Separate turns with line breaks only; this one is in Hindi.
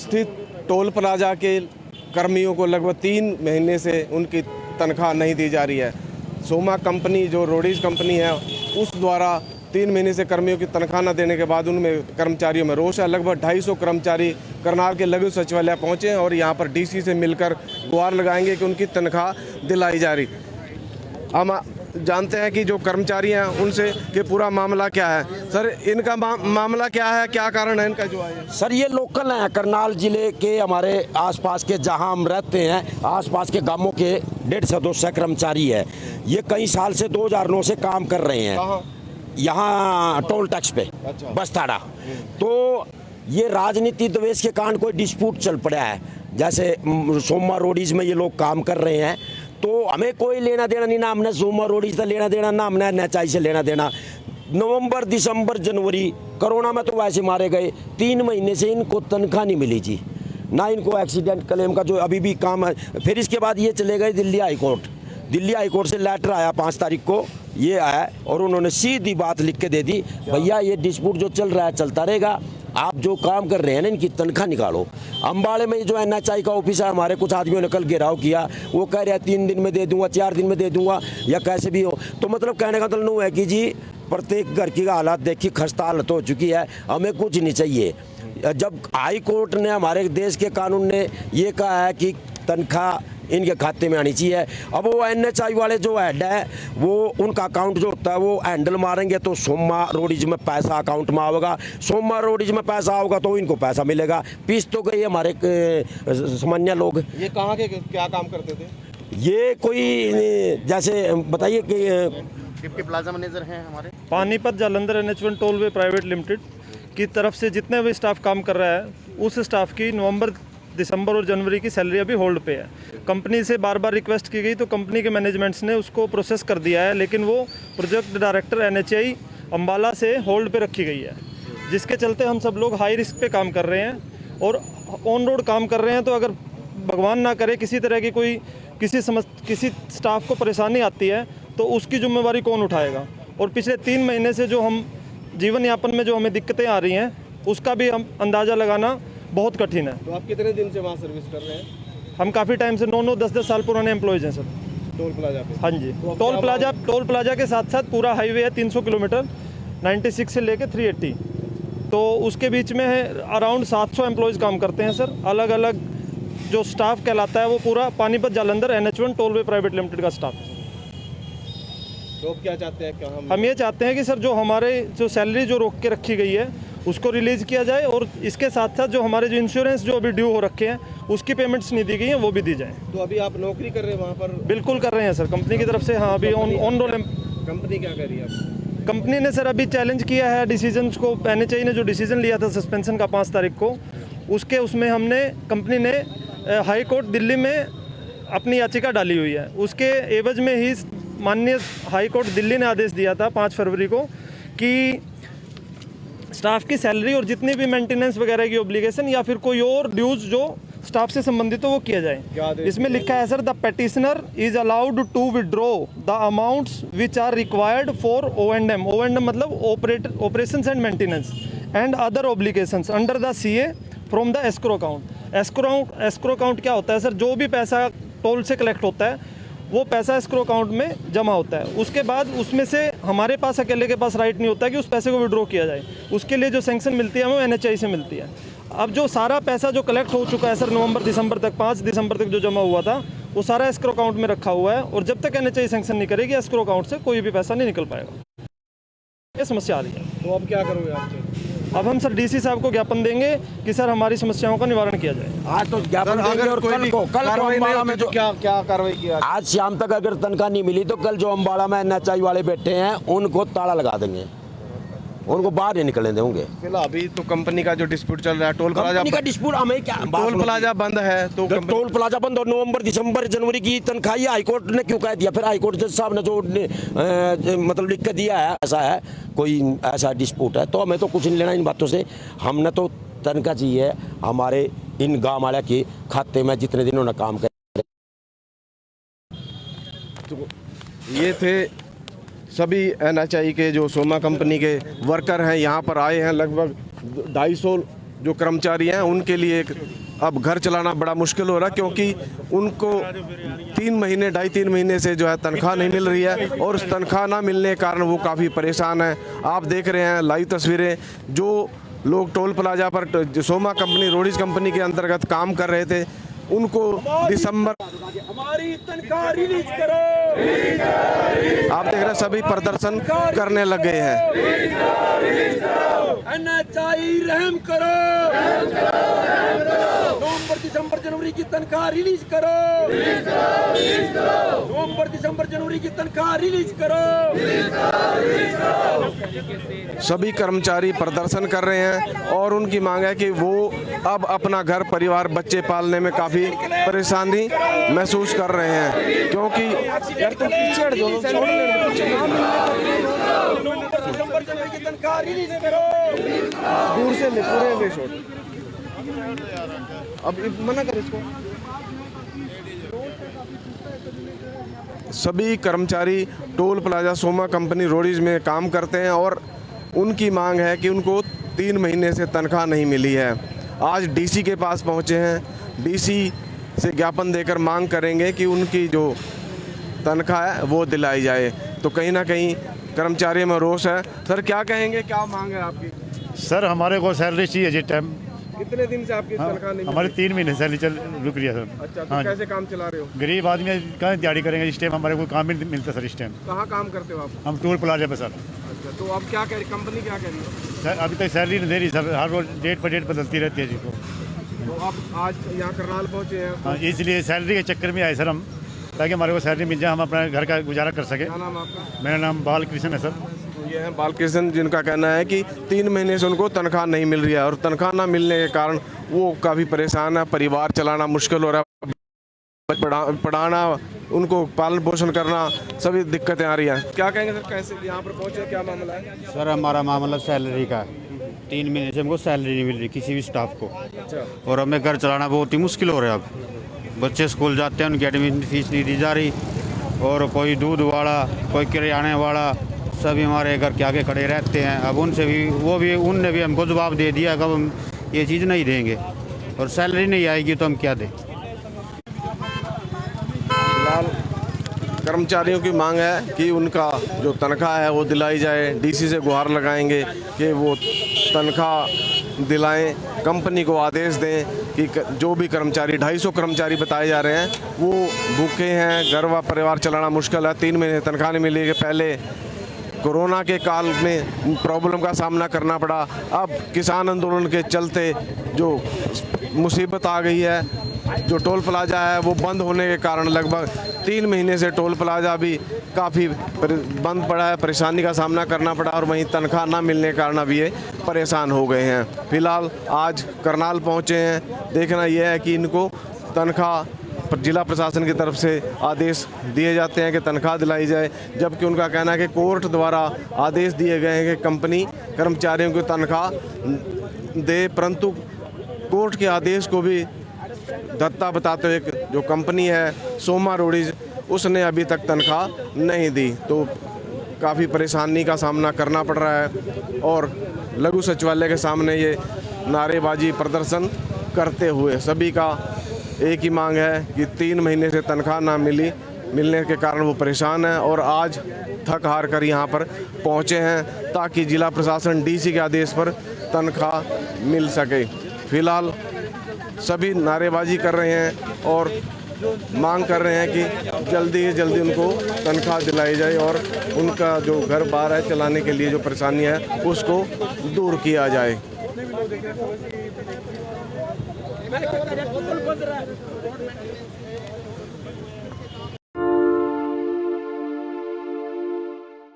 स्थित टोल प्लाजा के कर्मियों को लगभग 3 महीने से उनकी तनख्वाह नहीं दी जा रही है। सोमा कंपनी जो रोडीज कंपनी है उस द्वारा 3 महीने से कर्मियों की तनख्वाह न देने के बाद उनमें कर्मचारियों में रोष है। लगभग 250 कर्मचारी करनाल के लघु सचिवालय पहुंचे हैं और यहां पर डीसी से मिलकर गुहार लगाएंगे कि उनकी तनख्वाह दिलाई जा रही। हम जानते हैं कि जो कर्मचारी हैं उनसे कि पूरा मामला क्या है। सर इनका मामला क्या है, क्या कारण है इनका जो है?
सर ये लोकल हैं, करनाल जिले के हमारे आसपास के जहां हम रहते हैं आसपास के गांवों के 150-200 कर्मचारी है। ये कई साल से 2009 से काम कर रहे हैं यहाँ टोल टैक्स पे।
अच्छा।
बस्ताड़ा। तो ये राजनीति द्वेष के कारण कोई डिस्प्यूट चल पड़ा है। जैसे सोमा रोडीज में ये लोग काम कर रहे हैं तो हमें कोई लेना देना नहीं, ना हमने सोमा रोडीज से लेना देना, ना हमने NHI से लेना देना। नवंबर, दिसंबर, जनवरी कोरोना में तो वैसे मारे गए। 3 महीने से इनको तनख्वाह नहीं मिली जी, ना इनको एक्सीडेंट क्लेम का जो अभी भी काम है। फिर इसके बाद ये चले गए Delhi high court. Delhi high court से लेटर आया 5 तारीख को, ये आया और उन्होंने सीधी बात लिख के दे दी, भैया ये डिस्प्यूट जो चल रहा है चलता रहेगा, आप जो काम कर रहे हैं ना इनकी तनख्वाह निकालो। अम्बाड़े में जो NHI का ऑफिस है, हमारे कुछ आदमियों ने कल घेराव किया, वो कह रहे हैं 3 दिन में दे दूंगा, 4 दिन में दे दूंगा या कैसे भी हो। तो मतलब कहने का मतलब है कि जी प्रत्येक घर की हालत देखी, खस्ता हालत हो चुकी है, हमें कुछ नहीं चाहिए। जब हाई कोर्ट ने, हमारे देश के कानून ने ये कहा है कि तनख्वाह इनके खाते में आनी चाहिए, अब वो NHI वाले जो हेड है वो उनका अकाउंट जो होता है वो हैंडल मारेंगे तो सोमा रोडीज में पैसा अकाउंट में आएगा। सोमा रोडीज में पैसा आओगा तो इनको पैसा मिलेगा। पीस तो गई हमारे सामान्य लोग।
ये कहाँ के क्या काम करते थे?
ये कोई जैसे बताइए कि
डिप्टी प्लाजा मैनेजर हैं हमारे
Panipat Jalandhar NH1 tollway private limited की तरफ से जितने भी स्टाफ काम कर रहा है उस स्टाफ की नवंबर, दिसंबर और जनवरी की सैलरी अभी होल्ड पे है। कंपनी से बार बार रिक्वेस्ट की गई तो कंपनी के मैनेजमेंट्स ने उसको प्रोसेस कर दिया है, लेकिन वो प्रोजेक्ट डायरेक्टर NHI अम्बाला से होल्ड पे रखी गई है, जिसके चलते हम सब लोग हाई रिस्क पे काम कर रहे हैं और ऑन रोड काम कर रहे हैं। तो अगर भगवान ना करे किसी तरह की कोई किसी स्टाफ को परेशानी आती है तो उसकी जिम्मेवारी कौन उठाएगा। और पिछले 3 महीने से जो हम जीवन यापन में जो हमें दिक्कतें आ रही हैं उसका भी हम अंदाज़ा लगाना बहुत कठिन है।
तो आप कितने दिन से वहाँ सर्विस कर रहे हैं?
हम काफ़ी टाइम से 9-9, 10-10 साल पुराने एम्प्लॉयज़ हैं सर
टोल प्लाजा पे।
हाँ जी।
तो
टोल प्लाजा के साथ साथ पूरा हाईवे है 300 किलोमीटर, 96 से लेके 380, तो उसके बीच में है अराउंड 700 एम्प्लॉयज़ काम करते हैं सर। अलग अलग जो स्टाफ कहलाता है वो पूरा Panipat Jalandhar NH1 tollway private limited का स्टाफ है।
तो अब क्या चाहते हैं? क्या
हम ये चाहते हैं कि सर जो हमारे जो सैलरी जो रोक के रखी गई है उसको रिलीज़ किया जाए और इसके साथ साथ जो हमारे जो इंश्योरेंस जो अभी ड्यू हो रखे हैं उसकी पेमेंट्स नहीं दी गई हैं वो भी दी जाए।
तो अभी आप नौकरी कर रहे हैं वहाँ पर?
बिल्कुल कर रहे हैं सर, कंपनी की तरफ से। हाँ, अभी ऑन रोल।
कंपनी क्या कर रही है आप?
कंपनी ने सर अभी चैलेंज किया है डिसीजन को। NHI ने जो डिसीजन लिया था सस्पेंशन का 5 तारीख को, उसमें हमने कंपनी ने हाई कोर्ट दिल्ली में अपनी याचिका डाली हुई है। उसके एवज में ही माननीय हाई कोर्ट दिल्ली ने आदेश दिया था 5 फरवरी को कि स्टाफ की सैलरी और जितनी भी मेंटेनेंस वगैरह की ऑब्लिगेशन या फिर कोई और ड्यूज जो स्टाफ से संबंधित हो वो किया जाए। इसमें लिखा है sir, the petitioner is allowed to withdraw the amounts which are required for O&M। O&M मतलब operations and maintenance and other obligations under the CA from the escrow account. Escrow account क्या होता है सर? जो भी पैसा टोल से कलेक्ट होता है वो पैसा एस्क्रो अकाउंट में जमा होता है। उसके बाद उसमें से हमारे पास अकेले के पास राइट नहीं होता कि उस पैसे को विड्रॉ किया जाए। उसके लिए जो सैंक्शन मिलती है वो NHI से मिलती है। अब जो सारा पैसा जो कलेक्ट हो चुका है सर नवंबर दिसंबर तक, 5 दिसंबर तक जो जमा हुआ था वो सारा एस्क्रो अकाउंट में रखा हुआ है और जब तक NHI सैंक्शन नहीं करेगी एस्क्रो अकाउंट से कोई भी पैसा नहीं निकल पाएगा। ये समस्या आ रही है।
तो अब क्या करोगे आप?
अब हम सर DC साहब को ज्ञापन देंगे कि सर हमारी समस्याओं का निवारण किया जाए।
आज तो ज्ञापन देंगे और कल को अम्बाड़ा में जो
क्या कार्रवाई की?
आज शाम तक अगर तनख्वाह नहीं मिली तो कल जो अम्बाड़ा में NHI वाले बैठे हैं उनको ताला लगा देंगे, उनको बाहर नहीं निकलने देंगे।
फिलहाल अभी तो कंपनी का जो डिस्प्यूट चल रहा है, टोल प्लाजा
का डिस्प्यूट, हमें क्या,
टोल प्लाजा बंद है तो
टोल प्लाजा बंद और नवंबर, दिसंबर, जनवरी की तनख्वाह हाईकोर्ट ने क्यों कह दिया? फिर हाईकोर्ट जज साहब ने जो मतलब लिख के दिया है ऐसा है, कोई ऐसा डिस्प्यूट है तो हमें तो कुछ नहीं लेना इन बातों से। हमने तो तनख्वाह चाहिए हमारे इन गाँव वाले के खाते में जितने दिन उन्होंने काम किया।
तो ये थे सभी NHI के जो सोमा कंपनी के वर्कर हैं, यहाँ पर आए हैं। लगभग 250 जो कर्मचारी हैं उनके लिए अब घर चलाना बड़ा मुश्किल हो रहा है, क्योंकि उनको 2.5-3 महीने से जो है तनख्वाह नहीं मिल रही है, और उस तनख्वाह ना मिलने के कारण वो काफ़ी परेशान है। आप देख रहे हैं लाइव तस्वीरें, जो लोग टोल प्लाजा पर जो सोमा कंपनी रोडीज कंपनी के अंतर्गत काम कर रहे थे, उनको दिसंबर
हमारी तनख्वाह रिलीज करो।
आप देख रहे हैं सभी प्रदर्शन करने लग गए हैं।
NHI रहम करो। नवंबर दिसंबर जनवरी की तनख्वाह रिलीज करो। नवंबर दिसंबर जनवरी की तनख्वाह रिलीज करो।
सभी कर्मचारी प्रदर्शन कर रहे हैं और उनकी मांग है कि वो अब अपना घर परिवार बच्चे पालने में काफ़ी परेशानी महसूस कर रहे हैं, क्योंकि
यार तुम पीछे हट जाओ, दिसंबर जनवरी की तनख्वाह रिलीज करो।
दूर से ले पूरे ले शॉट। अब मना कर इसको। सभी कर्मचारी toll plaza Soma company Roadies में काम करते हैं और उनकी मांग है कि उनको 3 महीने से तनख्वाह नहीं मिली है। आज डीसी के पास पहुंचे हैं। डीसी से ज्ञापन देकर मांग करेंगे कि उनकी जो तनख्वाह है वो दिलाई जाए। तो कहीं ना कहीं कर्मचारियों में रोष है। सर क्या कहेंगे, क्या मांग है आपकी?
सर हमारे को सैलरी चाहिए जी टाइम।
कितने दिन से आपकी तनख्वाह नहीं
हमारे
मिली?
3 महीने सैलरी रुक रही है सर।
अच्छा, तो
हाँ जी।
कैसे काम चला रहे हो?
गरीब आदमी कहाँ दिहाड़ी करेंगे इस टाइम, हमारे को काम नहीं मिलता सर इस टाइम।
कहाँ काम करते हो आप?
हम टोल प्लाजा पे सर।
अच्छा, तो आप क्या कह रही, कंपनी क्या कह रही है?
सर अभी तक सैलरी नहीं दे रही सर, हर रोज डेट पर डेट बदलती रहती है जी को।
तो आप आज यहाँ करनाल पहुँचे हैं,
हाँ इसलिए सैलरी के चक्कर में आए सर हम, ताकि हमारे को सैलरी मिल जाए, हम अपना घर का गुजारा कर सके।
क्या नाम है आपका?
मेरा नाम बालकृष्ण है सर।
तो ये है बालकृष्ण, जिनका कहना है कि 3 महीने से उनको तनख्वाह नहीं मिल रही है और तनख्वाह ना मिलने के कारण वो काफ़ी परेशान है। परिवार चलाना मुश्किल हो रहा है, पढ़ाना, उनको पालन पोषण करना, सभी दिक्कतें आ रही हैं। क्या कहेंगे सर, कैसे यहाँ पर पहुँचे, क्या मामला है?
सर हमारा मामला सैलरी का है। 3 महीने से हमको सैलरी नहीं मिल रही किसी भी स्टाफ को,
अच्छा,
और हमें घर चलाना बहुत ही मुश्किल हो रहा है। अब बच्चे स्कूल जाते हैं, उनकी एडमिशन फीस नहीं दी जा रही, और कोई दूध वाला, कोई किराने वाला, सभी हमारे घर के आगे खड़े रहते हैं। अब उनसे भी उनने भी हमको जवाब दे दिया कि अब हम ये चीज़ नहीं देंगे, और सैलरी नहीं आएगी तो हम क्या दें।
फिलहाल कर्मचारियों की मांग है कि उनका जो तनख्वाह है वो दिलाई जाए। डीसी से गुहार लगाएंगे कि वो तनख्वाह दिलाएं, कंपनी को आदेश दें कि जो भी कर्मचारी 250 कर्मचारी बताए जा रहे हैं वो भूखे हैं, घर व परिवार चलाना मुश्किल है। 3 महीने तनख्वाह नहीं मिली। पहले कोरोना के काल में प्रॉब्लम का सामना करना पड़ा, अब किसान आंदोलन के चलते जो मुसीबत आ गई है, जो टोल प्लाजा है वो बंद होने के कारण लगभग 3 महीने से टोल प्लाजा भी काफ़ी बंद पड़ा है, परेशानी का सामना करना पड़ा, और वहीं तनख्वाह ना मिलने के कारण अब ये परेशान हो गए हैं। फिलहाल आज करनाल पहुँचे हैं। देखना यह है कि इनको तनख्वाह जिला प्रशासन की तरफ से आदेश दिए जाते हैं कि तनख्वाह दिलाई जाए, जबकि उनका कहना है कि कोर्ट द्वारा आदेश दिए गए हैं कि कंपनी कर्मचारियों को तनख्वाह दे, परंतु कोर्ट के आदेश को भी धत्ता बताते हुए जो कंपनी है सोमा रोडीज, उसने अभी तक तनख्वाह नहीं दी। तो काफ़ी परेशानी का सामना करना पड़ रहा है और लघु सचिवालय के सामने ये नारेबाजी प्रदर्शन करते हुए सभी का एक ही मांग है कि 3 महीने से तनख्वाह ना मिलने के कारण वो परेशान हैं और आज थक हार कर यहाँ पर पहुँचे हैं ताकि जिला प्रशासन डीसी के आदेश पर तनख्वाह मिल सके। फिलहाल सभी नारेबाजी कर रहे हैं और मांग कर रहे हैं कि जल्दी से जल्दी उनको तनख्वाह दिलाई जाए और उनका जो घर बार है चलाने के लिए जो परेशानी है उसको दूर किया जाए।